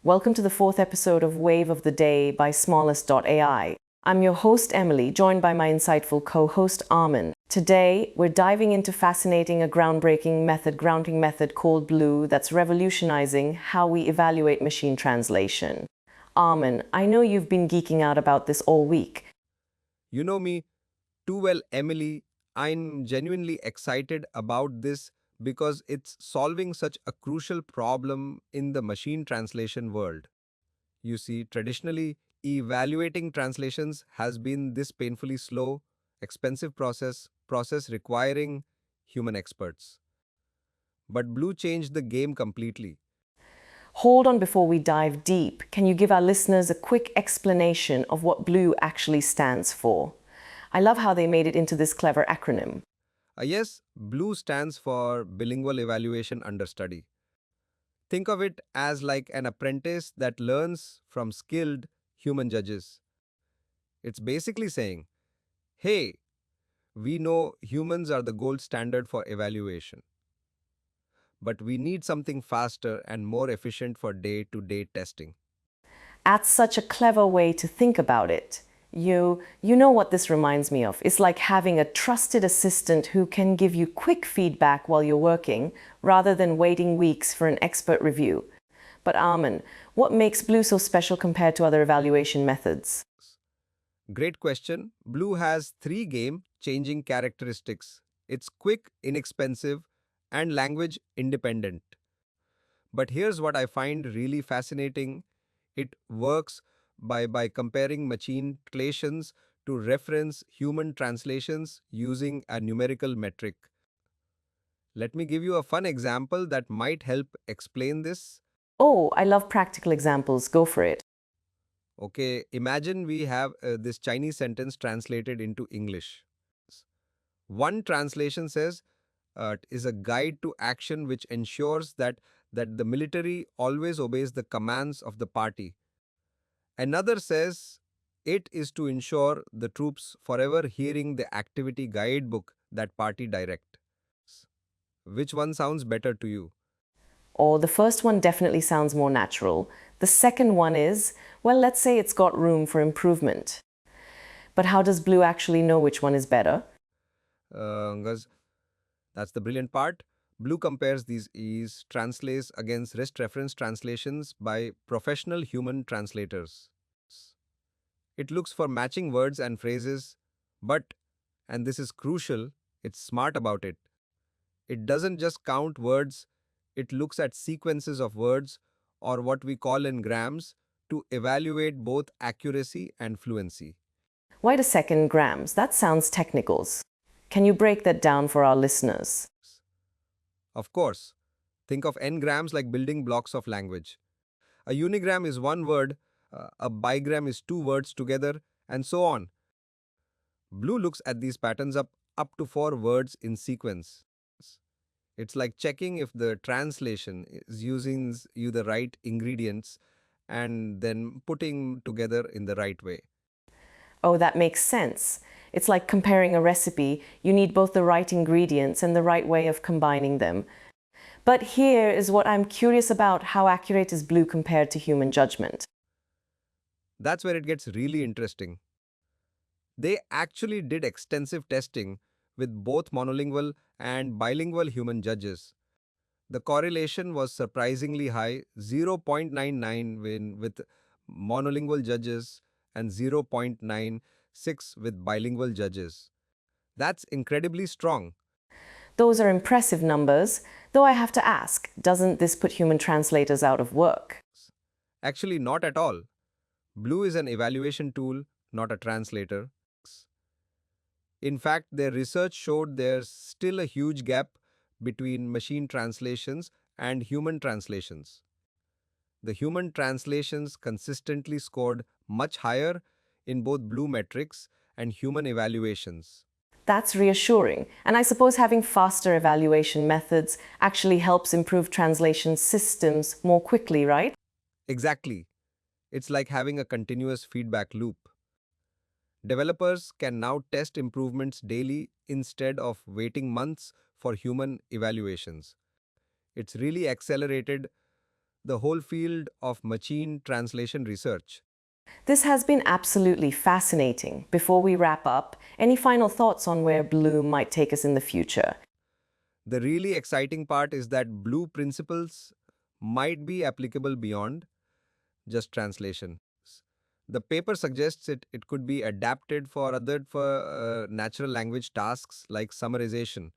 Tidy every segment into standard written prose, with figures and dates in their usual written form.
Welcome to the fourth episode of Wave of the Day by Smallest.ai. I'm your host, Emily, joined by my insightful co-host, Armin. Today, we're diving into a groundbreaking method called Blue that's revolutionizing how we evaluate machine translation. Armin, I know you've been geeking out about this all week. You know me too well, Emily. I'm genuinely excited about this because it's solving such a crucial problem in the machine translation world. You see, traditionally, evaluating translations has been this painfully slow, expensive process requiring human experts. But Blue changed the game completely. Hold on before we dive deep. Can you give our listeners a quick explanation of what Blue actually stands for? I love how they made it into this clever acronym. Yes, Blue stands for Bilingual Evaluation Understudy. Think of it as like an apprentice that learns from skilled human judges. It's basically saying, hey, we know humans are the gold standard for evaluation, but we need something faster and more efficient for day to day testing. That's such a clever way to think about it. You know what this reminds me of? It's like having a trusted assistant who can give you quick feedback while you're working, rather than waiting weeks for an expert review. But Armin, what makes Blue so special compared to other evaluation methods? Great question. Blue has three game changing characteristics. It's quick, inexpensive, and language independent. But here's what I find really fascinating. It works by comparing machine translations to reference human translations using a numerical metric. Let me give you a fun example that might help explain this. Oh, I love practical examples. Go for it. Okay, imagine we have this Chinese sentence translated into English. One translation says, is a guide to action which ensures that the military always obeys the commands of the party. Another says it is to ensure the troops forever hearing the activity guidebook that party direct. Which one sounds better to you? Or the first one definitely sounds more natural. The second one is, well, let's say it's got room for improvement. But how does Blue actually know which one is better? 'Cause that's the brilliant part. Blue compares these E's, translates against REST reference translations by professional human translators. It looks for matching words and phrases, but, and this is crucial, it's smart about it. It doesn't just count words, it looks at sequences of words, or what we call in grams, to evaluate both accuracy and fluency. Wait a second, grams. That sounds technicals. Can you break that down for our listeners? Of course, think of n-grams like building blocks of language. A unigram is one word, a bigram is two words together, and so on. Blue looks at these patterns up to four words in sequence. It's like checking if the translation is using you the right ingredients and then putting together in the right way. Oh, that makes sense. It's like comparing a recipe. You need both the right ingredients and the right way of combining them. But here is what I'm curious about: how accurate is Blue compared to human judgment? That's where it gets really interesting. They actually did extensive testing with both monolingual and bilingual human judges. The correlation was surprisingly high, 0.99 with monolingual judges and 0.96 with bilingual judges. That's incredibly strong. Those are impressive numbers, though I have to ask, doesn't this put human translators out of work? Actually, not at all. Blue is an evaluation tool, not a translator. In fact, their research showed there's still a huge gap between machine translations and human translations. The human translations consistently scored much higher in both Blue metrics and human evaluations. That's reassuring, and I suppose having faster evaluation methods actually helps improve translation systems more quickly, right? Exactly. It's like having a continuous feedback loop. Developers can now test improvements daily instead of waiting months for human evaluations. It's really accelerated the whole field of machine translation research. This has been absolutely fascinating. Before we wrap up, any final thoughts on where Blue might take us in the future? The really exciting part is that blue principles might be applicable beyond just translation. The paper suggests it could be adapted for natural language tasks like summarization.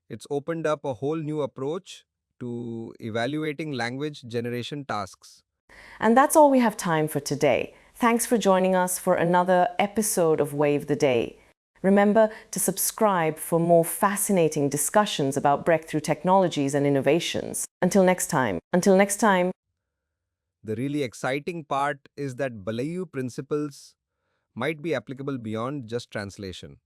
It's opened up a whole new approach to evaluating language generation tasks. And that's all we have time for today. Thanks for joining us for another episode of Wave the Day. Remember to subscribe for more fascinating discussions about breakthrough technologies and innovations. Until next time. The really exciting part is that Balayu principles might be applicable beyond just translation.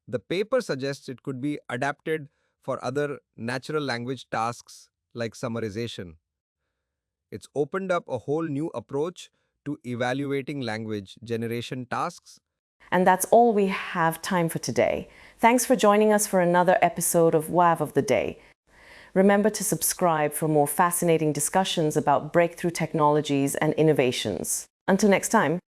The paper suggests it could be adapted for other natural language tasks like summarization. It's opened up a whole new approach to evaluating language generation tasks. And that's all we have time for today. Thanks for joining us for another episode of WAV of the Day. Remember to subscribe for more fascinating discussions about breakthrough technologies and innovations. Until next time.